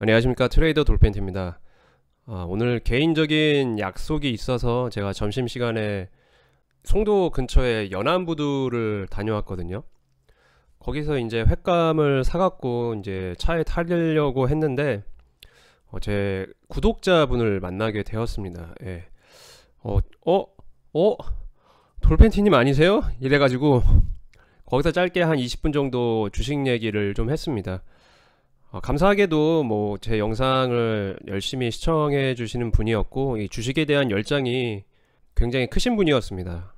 안녕하십니까, 트레이더 돌펜트입니다. 오늘 개인적인 약속이 있어서 제가 점심시간에 송도 근처에 연안부두를 다녀왔거든요. 거기서 이제 횟감을 사갖고 이제 차에 타려고 했는데 제 구독자분을 만나게 되었습니다. 예. 어, 어, 어, 돌펜티님 아니세요? 이래가지고 거기서 짧게 한 20분 정도 주식 얘기를 좀 했습니다. 감사하게도 뭐 제 영상을 열심히 시청해 주시는 분이었고, 이 주식에 대한 열정이 굉장히 크신 분이었습니다.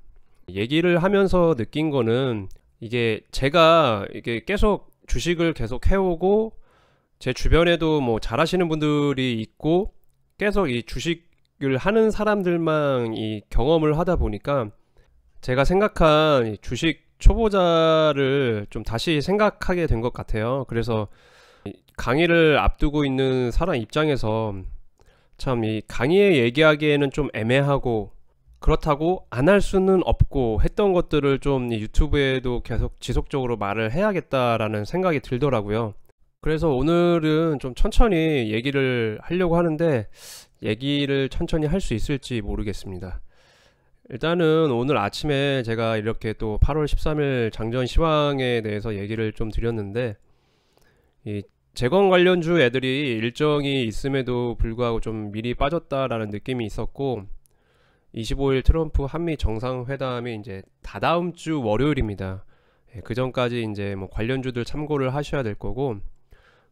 얘기를 하면서 느낀 거는, 이게 제가 이게 계속 주식을 계속 해오고 제 주변에도 뭐 잘하시는 분들이 있고 계속 이 주식을 하는 사람들만 이 경험을 하다 보니까, 제가 생각한 이 주식 초보자를 좀 다시 생각하게 된 것 같아요. 그래서 강의를 앞두고 있는 사람 입장에서 참 이 강의에 얘기하기에는 좀 애매하고, 그렇다고 안 할 수는 없고 했던 것들을 좀 유튜브에도 계속 지속적으로 말을 해야겠다라는 생각이 들더라고요. 그래서 오늘은 좀 천천히 얘기를 하려고 하는데, 얘기를 천천히 할 수 있을지 모르겠습니다. 일단은 오늘 아침에 제가 이렇게 또 8월 13일 장전 시황에 대해서 얘기를 좀 드렸는데, 이 재건 관련주 애들이 일정이 있음에도 불구하고 좀 미리 빠졌다라는 느낌이 있었고, 25일 트럼프 한미 정상회담이 이제 다다음 주 월요일입니다. 예, 그 전까지 이제 뭐 관련주들 참고를 하셔야 될 거고,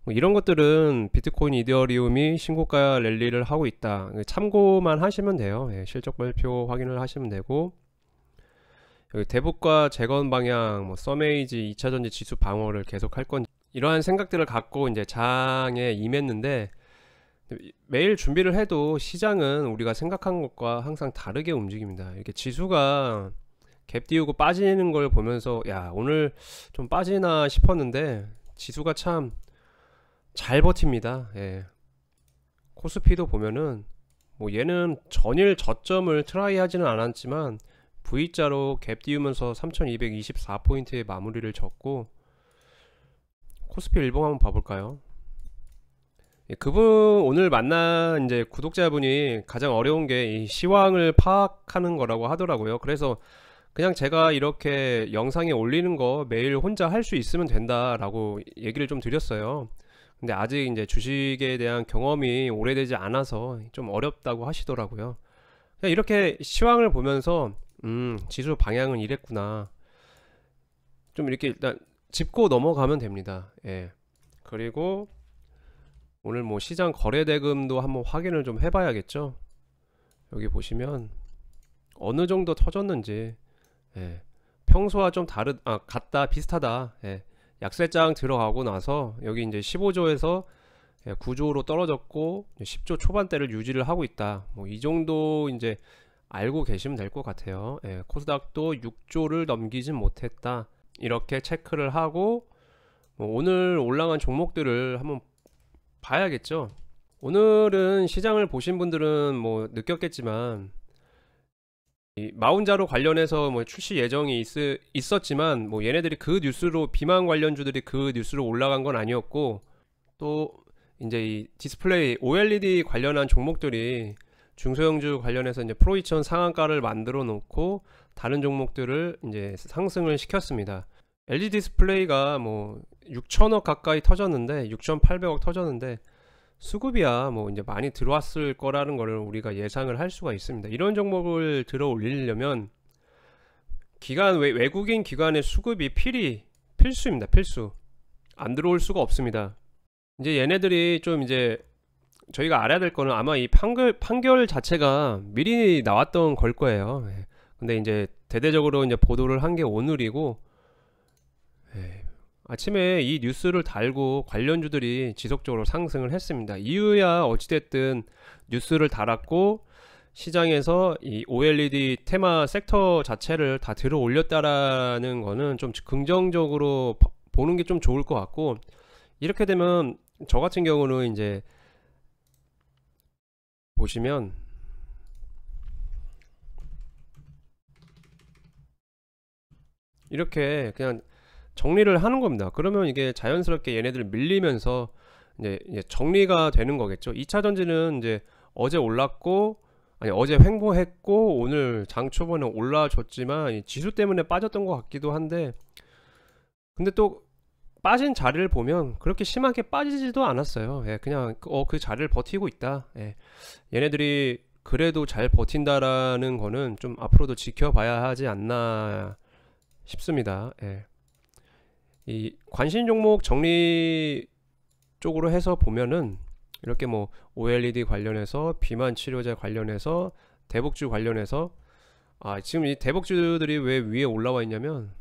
뭐 이런 것들은 비트코인, 이더리움이 신고가 랠리를 하고 있다, 참고만 하시면 돼요. 예, 실적 발표 확인을 하시면 되고, 여기 대북과 재건 방향, 뭐 서메이지, 2차전지 지수 방어를 계속 할 건지, 이러한 생각들을 갖고 이제 장에 임했는데, 매일 준비를 해도 시장은 우리가 생각한 것과 항상 다르게 움직입니다. 이렇게 지수가 갭 띄우고 빠지는 걸 보면서, 야, 오늘 좀 빠지나 싶었는데 지수가 참 잘 버팁니다. 예. 코스피도 보면은 뭐 얘는 전일 저점을 트라이 하지는 않았지만 V자로 갭 띄우면서 3224포인트의 마무리를 졌고, 코스피 일봉 한번 봐볼까요? 예, 그분 오늘 만난 이제 구독자분이 가장 어려운 게 이 시황을 파악하는 거라고 하더라고요. 그래서 그냥 제가 이렇게 영상에 올리는 거 매일 혼자 할 수 있으면 된다라고 얘기를 좀 드렸어요. 근데 아직 이제 주식에 대한 경험이 오래되지 않아서 좀 어렵다고 하시더라고요. 그냥 이렇게 시황을 보면서 지수 방향은 이랬구나, 좀 이렇게 일단 짚고 넘어가면 됩니다. 예. 그리고 오늘 뭐 시장 거래 대금도 한번 확인을 좀 해봐야겠죠. 여기 보시면 어느 정도 터졌는지, 예. 평소와 좀 같다, 비슷하다. 예. 약세장 들어가고 나서 여기 이제 15조에서 9조로 떨어졌고 10조 초반대를 유지를 하고 있다. 뭐 이 정도 이제 알고 계시면 될 것 같아요. 예. 코스닥도 6조를 넘기진 못했다, 이렇게 체크를 하고, 뭐 오늘 올라간 종목들을 한번 봐야겠죠. 오늘은 시장을 보신 분들은 뭐 느꼈겠지만, 이 마운자로 관련해서 뭐 출시 예정이 있었지만 뭐 얘네들이 그 뉴스로, 비만 관련주들이 그 뉴스로 올라간 건 아니었고, 또 이제 이 디스플레이 OLED 관련한 종목들이 중소형주 관련해서 이제 프로2000 상한가를 만들어 놓고 다른 종목들을 이제 상승을 시켰습니다. LG 디스플레이가 뭐 6천억 가까이 터졌는데, 6,800억 터졌는데 수급이야 뭐 이제 많이 들어왔을 거라는 거를 우리가 예상을 할 수가 있습니다. 이런 종목을 들어 올리려면 외국인 기관의 수급이 필수입니다. 필수. 안 들어올 수가 없습니다. 이제 얘네들이 좀 이제 저희가 알아야 될 거는, 아마 이 판결 자체가 미리 나왔던 걸 거예요. 예. 근데 이제 대대적으로 이제 보도를 한 게 오늘이고, 예, 아침에 이 뉴스를 달고 관련주들이 지속적으로 상승을 했습니다. 이유야 어찌됐든 뉴스를 달았고 시장에서 이 OLED 테마 섹터 자체를 다 들어 올렸다라는 거는 좀 긍정적으로 보는 게 좀 좋을 것 같고, 이렇게 되면 저 같은 경우는 이제 보시면 이렇게 그냥 정리를 하는 겁니다. 그러면 이게 자연스럽게 얘네들 밀리면서 이제 정리가 되는 거겠죠. 2차 전지는 이제 어제 올랐고, 아니 어제 횡보했고 오늘 장 초반에 올라줬지만 이 지수 때문에 빠졌던 것 같기도 한데, 근데 또 빠진 자리를 보면 그렇게 심하게 빠지지도 않았어요. 예, 그냥 그 자리를 버티고 있다. 예, 얘네들이 그래도 잘 버틴다라는 거는 좀 앞으로도 지켜봐야 하지 않나 싶습니다. 예. 이 관심 종목 정리 쪽으로 해서 보면은 이렇게 뭐 OLED 관련해서 비만 치료제 관련해서 대복주 관련해서, 지금 이 대복주들이 왜 위에 올라와 있냐면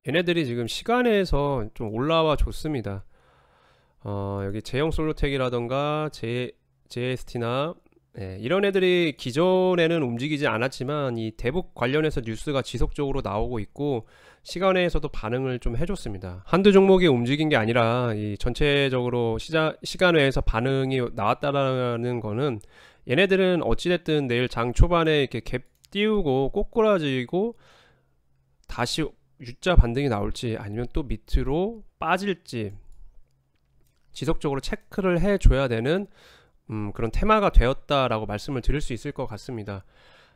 얘네들이 지금 시간에서 좀 올라와 줬습니다. 여기 제형 솔로텍이라던가 JST나 이런 애들이 기존에는 움직이지 않았지만 이 대북 관련해서 뉴스가 지속적으로 나오고 있고 시간에서도 반응을 좀 해줬습니다. 한두 종목이 움직인 게 아니라 이 전체적으로 시간외에서 반응이 나왔다라는 거는 얘네들은 어찌됐든 내일 장 초반에 이렇게 갭 띄우고 꼬꾸라지고 다시 U자 반등이 나올지 아니면 또 밑으로 빠질지 지속적으로 체크를 해줘야 되는 그런 테마가 되었다라고 말씀을 드릴 수 있을 것 같습니다.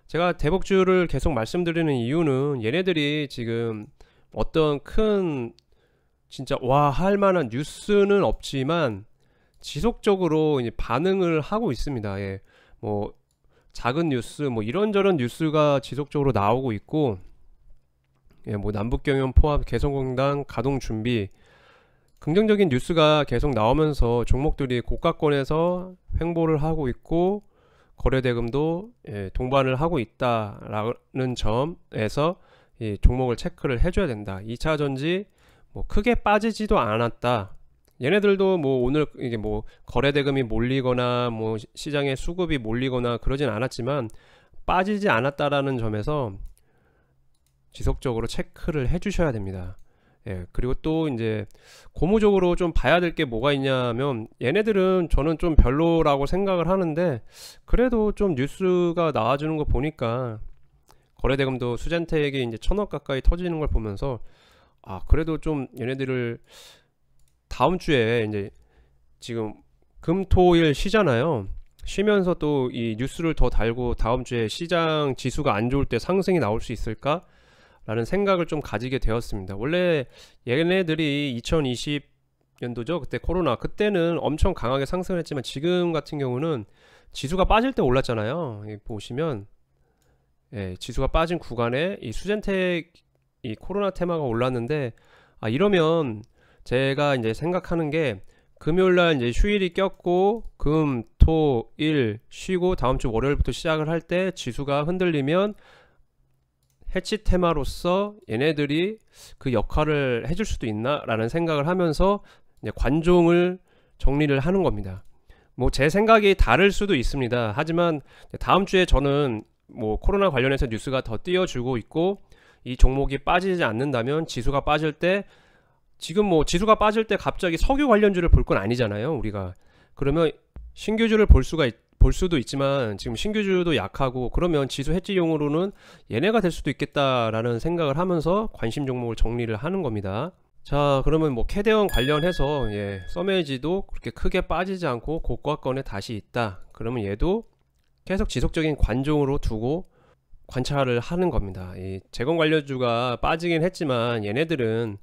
제가 대복주를 계속 말씀드리는 이유는 얘네들이 지금 어떤 큰 진짜 와 할만한 뉴스는 없지만 지속적으로 이제 반응을 하고 있습니다. 예, 뭐 작은 뉴스 뭐 이런저런 뉴스가 지속적으로 나오고 있고, 예, 뭐 남북경협 포함 개성공단 가동 준비 긍정적인 뉴스가 계속 나오면서 종목들이 고가권에서 횡보를 하고 있고 거래대금도 동반을 하고 있다라는 점에서 이 종목을 체크를 해줘야 된다. 2차 전지 뭐 크게 빠지지도 않았다. 얘네들도 뭐 오늘 이게 뭐 거래대금이 몰리거나 뭐 시장에 수급이 몰리거나 그러진 않았지만 빠지지 않았다라는 점에서 지속적으로 체크를 해주셔야 됩니다. 예, 그리고 또 이제 고무적으로 좀 봐야 될 게 뭐가 있냐면 얘네들은 저는 좀 별로라고 생각을 하는데 그래도 좀 뉴스가 나와주는 거 보니까 거래대금도 수젠텍이 이제 1000억 가까이 터지는 걸 보면서 그래도 좀 얘네들을 다음 주에 이제 지금 금토일 쉬잖아요. 쉬면서 또 이 뉴스를 더 달고 다음 주에 시장 지수가 안 좋을 때 상승이 나올 수 있을까? 라는 생각을 좀 가지게 되었습니다. 원래 얘네들이 2020년도죠. 그때 코로나 그때는 엄청 강하게 상승을 했지만 지금 같은 경우는 지수가 빠질 때 올랐잖아요. 보시면 지수가 빠진 구간에 이 수젠텍 이 코로나 테마가 올랐는데 이러면 제가 이제 생각하는 게 금요일날 이제 휴일이 꼈고 금, 토, 일 쉬고 다음 주 월요일부터 시작을 할 때 지수가 흔들리면 해치 테마로서 얘네들이 그 역할을 해줄 수도 있나 라는 생각을 하면서 이제 관종을 정리를 하는 겁니다. 뭐 제 생각이 다를 수도 있습니다. 하지만 다음 주에 저는 뭐 코로나 관련해서 뉴스가 더 띄워주고 있고 이 종목이 빠지지 않는다면 지수가 빠질 때, 지금 뭐 지수가 빠질 때 갑자기 석유 관련주를 볼 건 아니잖아요 우리가. 그러면 신규주를 볼 수도 있지만 지금 신규주도 약하고 그러면 지수 해지용으로는 얘네가 될 수도 있겠다라는 생각을 하면서 관심 종목을 정리를 하는 겁니다. 자, 그러면 뭐 캐대원 관련해서 써매지도 그렇게 크게 빠지지 않고 고가권에 다시 있다. 그러면 얘도 계속 지속적인 관종으로 두고 관찰을 하는 겁니다. 이 재건 관련주가 빠지긴 했지만 얘네들은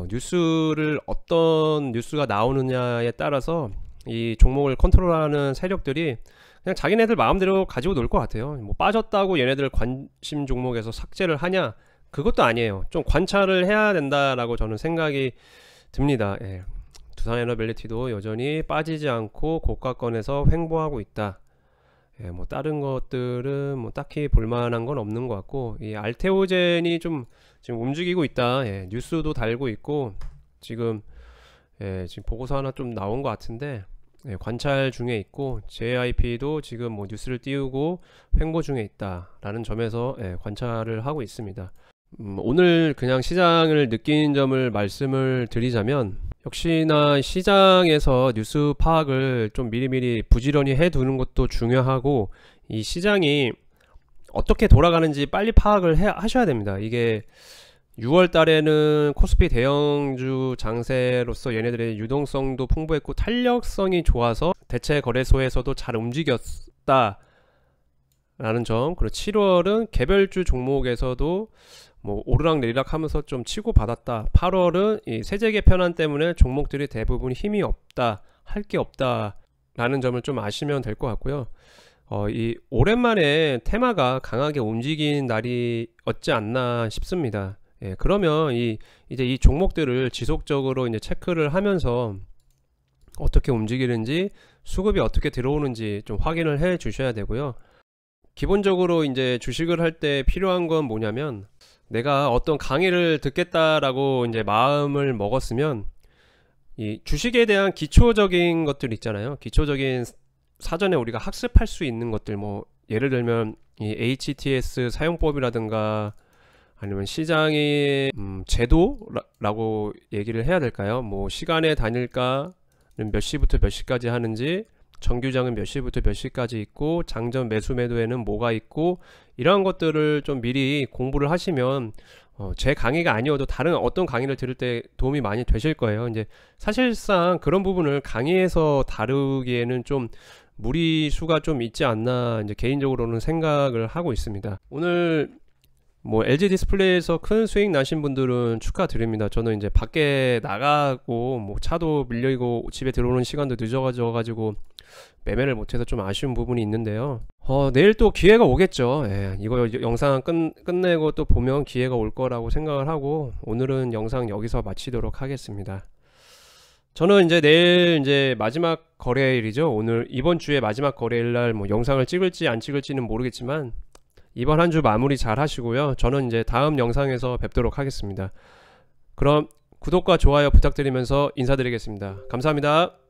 뉴스를 어떤 뉴스가 나오느냐에 따라서 이 종목을 컨트롤하는 세력들이 그냥 자기네들 마음대로 가지고 놀 것 같아요. 뭐 빠졌다고 얘네들 관심 종목에서 삭제를 하냐? 그것도 아니에요. 좀 관찰을 해야 된다라고 저는 생각이 듭니다. 두산에너빌리티도 여전히 빠지지 않고 고가권에서 횡보하고 있다. 뭐 다른 것들은 뭐 딱히 볼만한 건 없는 것 같고, 이 알테오젠이 좀 지금 움직이고 있다. 뉴스도 달고 있고 지금 지금 보고서 하나 좀 나온 것 같은데 관찰 중에 있고, JIP도 지금 뭐 뉴스를 띄우고 횡보 중에 있다 라는 점에서 관찰을 하고 있습니다. 오늘 그냥 시장을 느낀 점을 말씀을 드리자면, 역시나 시장에서 뉴스 파악을 좀 미리미리 부지런히 해 두는 것도 중요하고, 이 시장이 어떻게 돌아가는지 빨리 파악을 하셔야 됩니다. 이게 6월 달에는 코스피 대형주 장세로서 얘네들의 유동성도 풍부했고 탄력성이 좋아서 대체 거래소에서도 잘 움직였다 라는 점. 그리고 7월은 개별주 종목에서도 뭐 오르락 내리락 하면서 좀 치고받았다. 8월은 이 세제 개편안 때문에 종목들이 대부분 힘이 없다, 할 게 없다 라는 점을 좀 아시면 될 것 같고요. 이 오랜만에 테마가 강하게 움직인 날이었지 않나 싶습니다. 예, 그러면 이제 이 종목들을 지속적으로 이제 체크를 하면서 어떻게 움직이는지, 수급이 어떻게 들어오는지 좀 확인을 해 주셔야 되고요. 기본적으로 이제 주식을 할 때 필요한 건 뭐냐면, 내가 어떤 강의를 듣겠다라고 이제 마음을 먹었으면 이 주식에 대한 기초적인 것들 있잖아요. 기초적인 사전에 우리가 학습할 수 있는 것들, 뭐 예를 들면 이 HTS 사용법이라든가 아니면 시장의 제도라고 얘기를 해야 될까요? 뭐 시간에 다닐까는 몇 시부터 몇 시까지 하는지, 정규장은 몇 시부터 몇 시까지 있고, 장전 매수 매도에는 뭐가 있고, 이러한 것들을 좀 미리 공부를 하시면 제 강의가 아니어도 다른 어떤 강의를 들을 때 도움이 많이 되실 거예요. 이제 사실상 그런 부분을 강의에서 다루기에는 좀 무리수가 좀 있지 않나 이제 개인적으로는 생각을 하고 있습니다. 오늘 뭐 LG 디스플레이에서 큰 수익 나신 분들은 축하드립니다. 저는 이제 밖에 나가고 뭐 차도 밀리고 집에 들어오는 시간도 늦어가지고 매매를 못해서 좀 아쉬운 부분이 있는데요. 내일 또 기회가 오겠죠. 예, 이거 영상 끝내고 또 보면 기회가 올 거라고 생각을 하고, 오늘은 영상 여기서 마치도록 하겠습니다. 저는 이제 내일 이제 마지막 거래일이죠. 오늘 이번 주에 마지막 거래일 날 뭐 영상을 찍을지 안 찍을지는 모르겠지만 이번 한 주 마무리 잘 하시고요. 저는 이제 다음 영상에서 뵙도록 하겠습니다. 그럼 구독과 좋아요 부탁드리면서 인사드리겠습니다. 감사합니다.